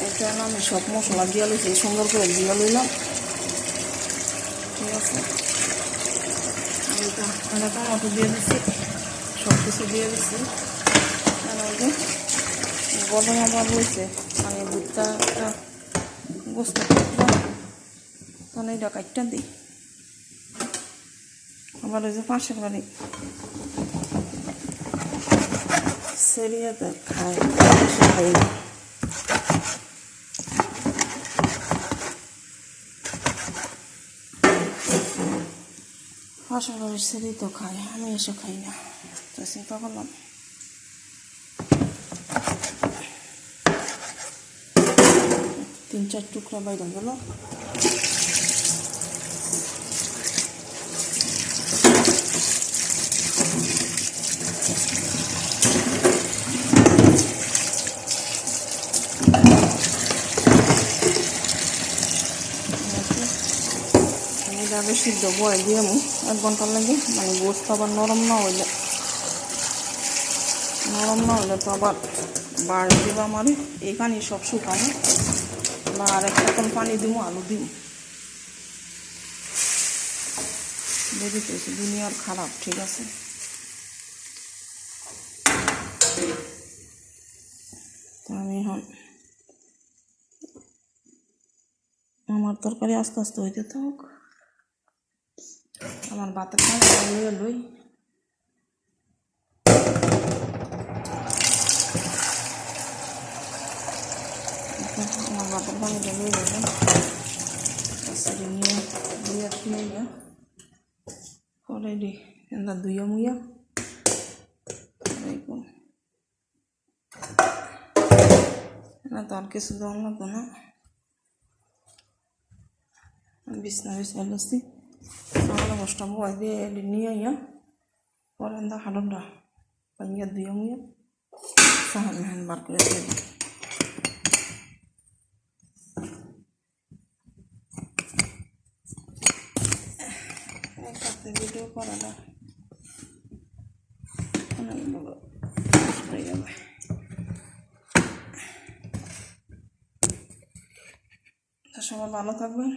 এটা না আমি সব মশলা দিয়ে লইছি, সুন্দর করে দিয়ে লইলাম। ঠিক আছে, এটা টমেটো দিয়ে দিচ্ছি, সব কিছু দিয়ে দিচ্ছি। গরম আবার রয়েছে, মানে দুধটা গোস্ত তাহলে এটা কাটটা দিই। আবার ওই যে পাশের বাড়ি সেরিয়াতে খায়, খাই না। পাশের বাড়ির সেরি তো খায়, আমি এসে খাই না, তো চিন্তা করলাম 3-4 টুকরা বাইরে গেল। আমি সিদ্ধ বয়েল দিয়ে 1 ঘন্টার লাগে, মানে গোস্ত আবার নরম না হইলে তো আবার বার দিব। আমার এই পানি সব শুকানো, আর একটা পানি দিব, আলু দিব। বুঝতেছি দুনিয়ার খারাপ, ঠিক আছে। তো আমি এখন আমার তরকারি আস্তে আস্তে হইতে থাক, আমার ভাতের পানি লইয়া লই। আমার ভাতের পানিটা লইয়া যাবেন নিয়ে দুইয়া খেয়ে পরে দি এন্দা দুইয়া মুইয়া না, তো আর কিছু দেওয়ার লাগবে না। বিছনা লুচি সামনে বসটা বয় দিয়ে নিয়ে আইয়া পরে এন্দা হাডনটা পাইয়া দুইয়া মুইয়া সাহান হ্যান বার করে দিয়ে দিই। ভিডিও করা না সবাই ভালো থাকবেন।